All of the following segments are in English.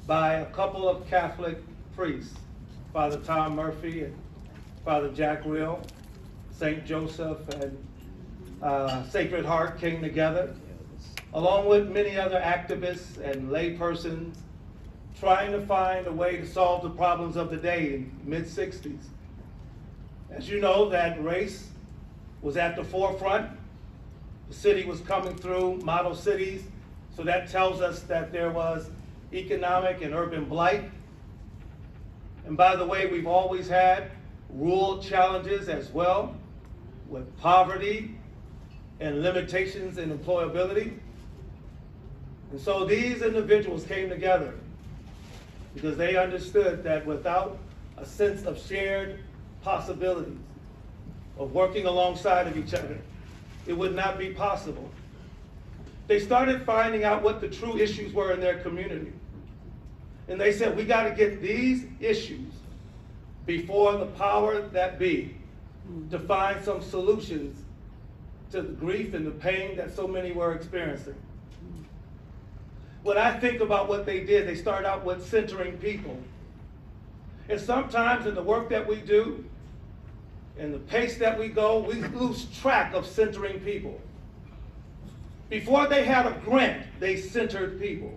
by a couple of Catholic priests, Father Tom Murphy and Father Jack Real. St. Joseph and Sacred Heart came together, along with many other activists and laypersons, trying to find a way to solve the problems of the day in the mid-60s. As you know, that race was at the forefront. The city was coming through, model cities, so that tells us that there was economic and urban blight. And by the way, we've always had rural challenges as well, with poverty and limitations in employability. And so these individuals came together because they understood that without a sense of shared possibilities, of working alongside of each other, it would not be possible. They started finding out what the true issues were in their community. And they said, we got to get these issues before the power that be to find some solutions to the grief and the pain that so many were experiencing. When I think about what they did, they started out with centering people. And sometimes in the work that we do, and the pace that we go, we lose track of centering people. Before they had a grant, they centered people.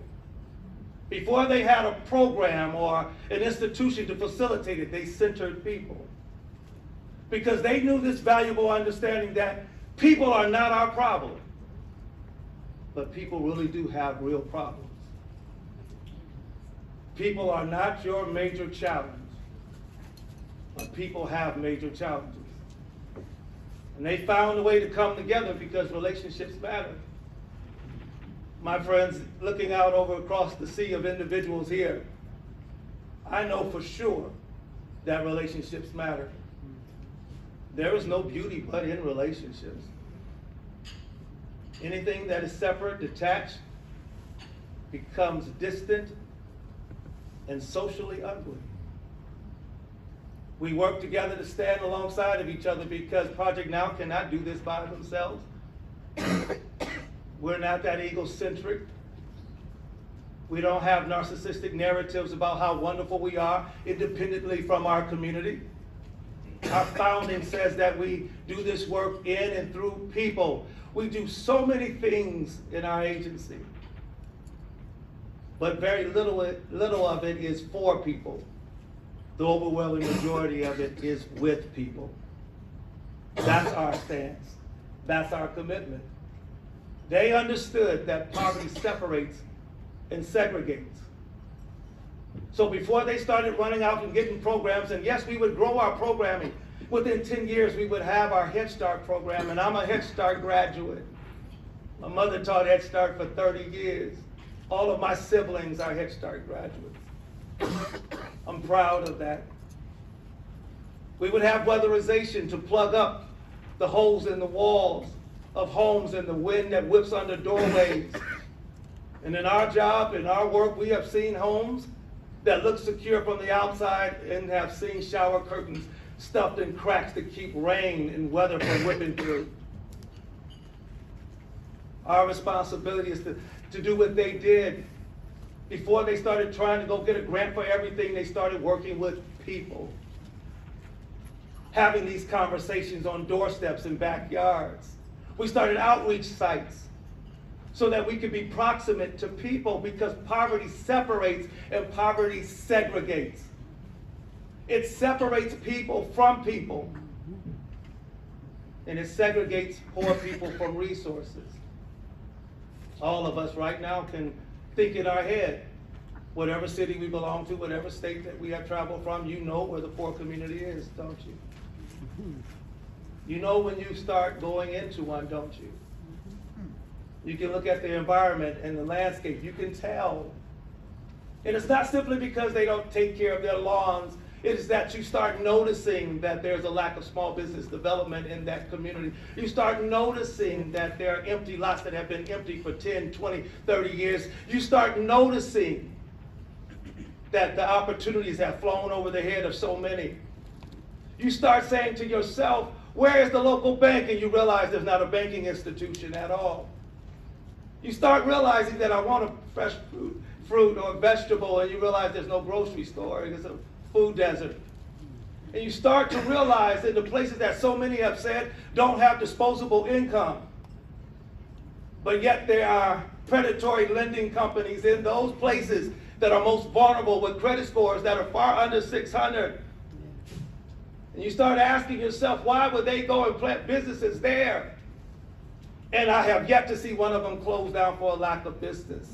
Before they had a program or an institution to facilitate it, they centered people. Because they knew this valuable understanding that people are not our problem, but people really do have real problems. People are not your major challenge, but people have major challenges. And they found a way to come together because relationships matter. My friends, looking out over across the sea of individuals here, I know for sure that relationships matter. There is no beauty but in relationships. Anything that is separate, detached, becomes distant and socially ugly. We work together to stand alongside of each other because Project Now cannot do this by themselves. We're not that egocentric. We don't have narcissistic narratives about how wonderful we are independently from our community. Our founding says that we do this work in and through people. We do so many things in our agency, but very little of it is for people. The overwhelming majority of it is with people. That's our stance. That's our commitment. They understood that poverty separates and segregates. So before they started running out and getting programs, and yes, we would grow our programming. Within 10 years, we would have our Head Start program, and I'm a Head Start graduate. My mother taught Head Start for 30 years. All of my siblings are Head Start graduates. I'm proud of that. We would have weatherization to plug up the holes in the walls of homes and the wind that whips under doorways. And in our job, in our work, we have seen homes that look secure from the outside and have seen shower curtains stuffed in cracks to keep rain and weather from whipping through. Our responsibility is to do what they did. Before they started trying to go get a grant for everything, they started working with people. Having these conversations on doorsteps and backyards. We started outreach sites so that we could be proximate to people because poverty separates and poverty segregates. It separates people from people, and it segregates poor people from resources. All of us right now can think in our head, whatever city we belong to, whatever state that we have traveled from, you know where the poor community is, don't you? You know when you start going into one, don't you? You can look at the environment and the landscape, you can tell. And it's not simply because they don't take care of their lawns. It is that you start noticing that there's a lack of small business development in that community. You start noticing that there are empty lots that have been empty for 10, 20, 30 years. You start noticing that the opportunities have flown over the head of so many. You start saying to yourself, where is the local bank? And you realize there's not a banking institution at all. You start realizing that I want a fresh fruit or vegetable and you realize there's no grocery store, it's a food desert. And you start to realize in the places that so many have said don't have disposable income, but yet there are predatory lending companies in those places that are most vulnerable with credit scores that are far under 600. And you start asking yourself, why would they go and plant businesses there? And I have yet to see one of them close down for a lack of business.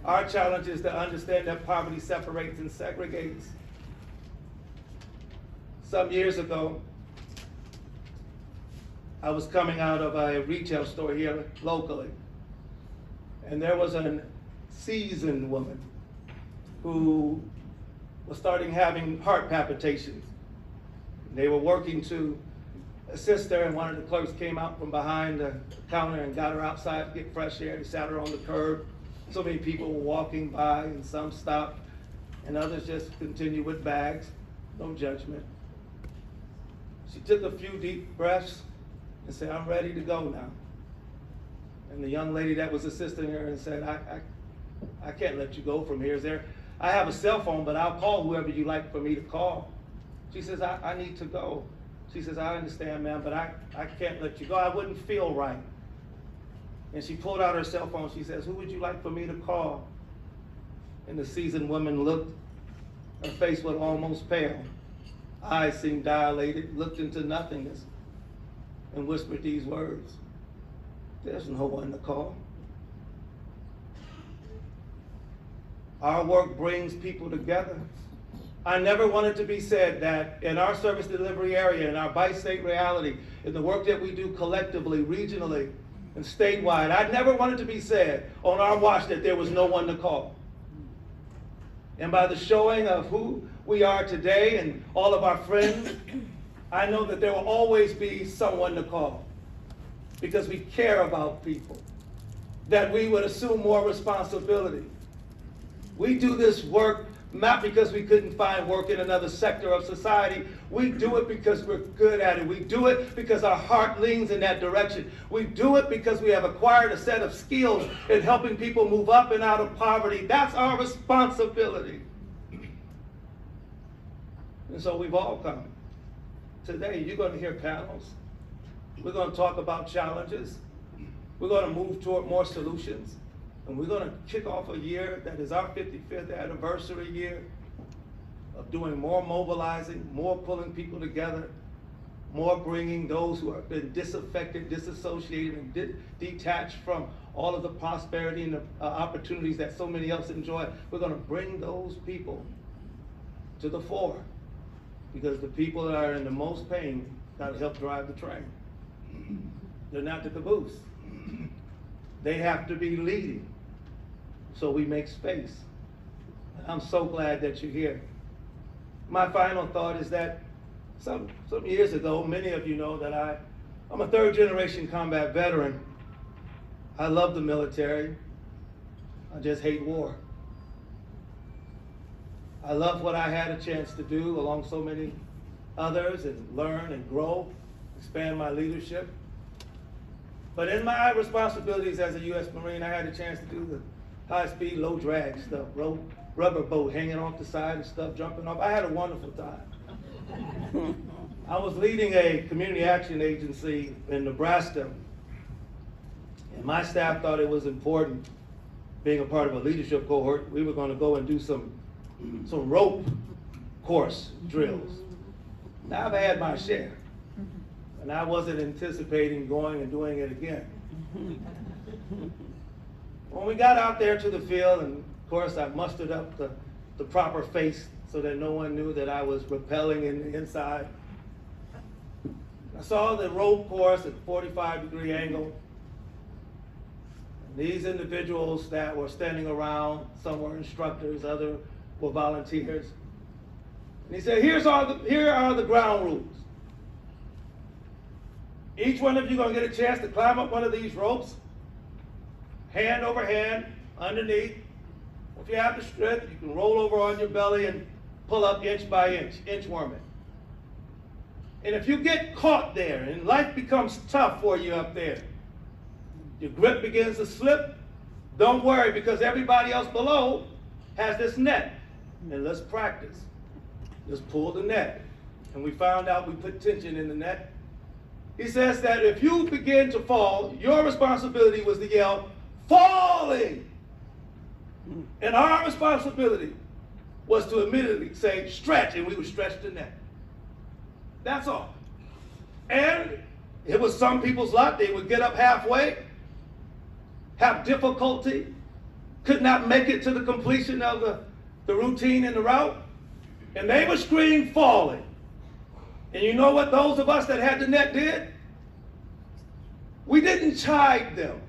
Our challenge is to understand that poverty separates and segregates. Some years ago, I was coming out of a retail store here locally, and there was a seasoned woman who was starting having heart palpitations. They were working to assist her, and one of the clerks came out from behind the counter and got her outside to get fresh air. They sat her on the curb. So many people were walking by, and some stopped, and others just continued with bags, no judgment. She took a few deep breaths and said, I'm ready to go now. And the young lady that was assisting her and said, I can't let you go from here. I have a cell phone, but I'll call whoever you like for me to call. She says, I need to go. She says, I understand, ma'am, but I can't let you go. I wouldn't feel right. And she pulled out her cell phone. She says, who would you like for me to call? And the seasoned woman looked, her face was almost pale. Eyes seemed dilated, looked into nothingness, and whispered these words, there's no one to call. Our work brings people together. I never wanted to be said that in our service delivery area, in our bi-state reality, in the work that we do collectively, regionally, and statewide, I never wanted to be said on our watch that there was no one to call. And by the showing of who we are today and all of our friends, I know that there will always be someone to call because we care about people, that we would assume more responsibility. We do this work not because we couldn't find work in another sector of society. We do it because we're good at it. We do it because our heart leans in that direction. We do it because we have acquired a set of skills in helping people move up and out of poverty. That's our responsibility. And so we've all come. Today, you're going to hear panels. We're going to talk about challenges. We're going to move toward more solutions. And we're going to kick off a year that is our 55th anniversary year of doing more mobilizing, more pulling people together, more bringing those who have been disaffected, disassociated, and detached from all of the prosperity and the opportunities that so many else enjoy. We're going to bring those people to the fore because the people that are in the most pain got to help drive the train. They're not the caboose. They have to be leading. So we make space. I'm so glad that you're here. My final thought is that some years ago, many of you know that I'm a third generation combat veteran. I love the military. I just hate war. I love what I had a chance to do along so many others and learn and grow, expand my leadership. But in my responsibilities as a U.S. Marine, I had a chance to do the high-speed, low-drag stuff, rubber boat hanging off the side and stuff, jumping off. I had a wonderful time. I was leading a community action agency in Nebraska, and my staff thought it was important, being a part of a leadership cohort, we were going to go and do some rope course drills. Now, I've had my share, and I wasn't anticipating going and doing it again. When we got out there to the field, and of course I mustered up the proper face so that no one knew that I was rappelling in the inside. I saw the rope course at 45-degree angle. And these individuals that were standing around, some were instructors, others were volunteers. And he said, here are the ground rules. Each one of you gonna get a chance to climb up one of these ropes, hand over hand, underneath. If you have the strength, you can roll over on your belly and pull up inch by inch, inchworming. And if you get caught there and life becomes tough for you up there, your grip begins to slip, Don't worry, because everybody else below has this net. And let's practice. Let's pull the net. And we found out we put tension in the net. He says that if you begin to fall, your responsibility was to yell, falling. And our responsibility was to immediately say, stretch, and we would stretch the net. That's all. And it was some people's lot. They would get up halfway, have difficulty, could not make it to the completion of the routine and the route, and they would scream, falling. And you know what those of us that had the net did? We didn't chide them.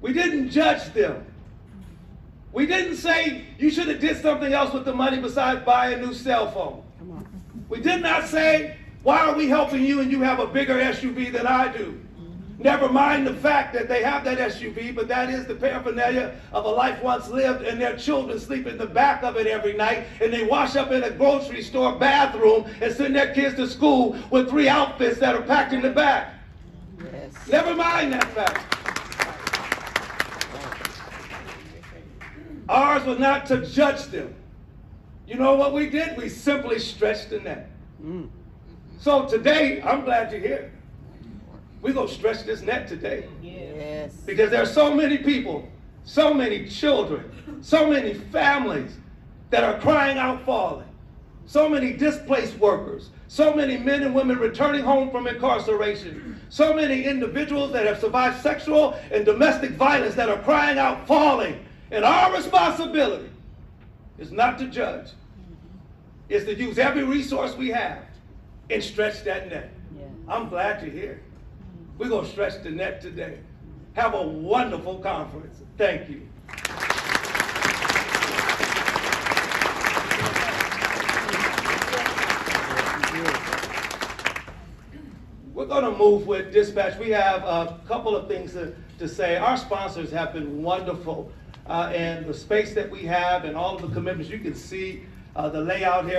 We didn't judge them. We didn't say, you should have did something else with the money besides buy a new cell phone. We did not say, why are we helping you and you have a bigger SUV than I do? Never mind the fact that they have that SUV, but that is the paraphernalia of a life once lived, and their children sleep in the back of it every night, and they wash up in a grocery store bathroom and send their kids to school with 3 outfits that are packed in the back. Yes. Never mind that fact. Ours was not to judge them. You know what we did? We simply stretched the net. So today, I'm glad you're here. We're going to stretch this net today. Yes. Because there are so many people, so many children, so many families that are crying out falling. So many displaced workers, so many men and women returning home from incarceration, so many individuals that have survived sexual and domestic violence that are crying out falling. And our responsibility is not to judge. It's to use every resource we have and stretch that net. Yeah. I'm glad you're here. We're going to stretch the net today. Have a wonderful conference. Thank you. We're going to move with dispatch. We have a couple of things to say. Our sponsors have been wonderful. And the space that we have and all of the commitments, you can see the layout here.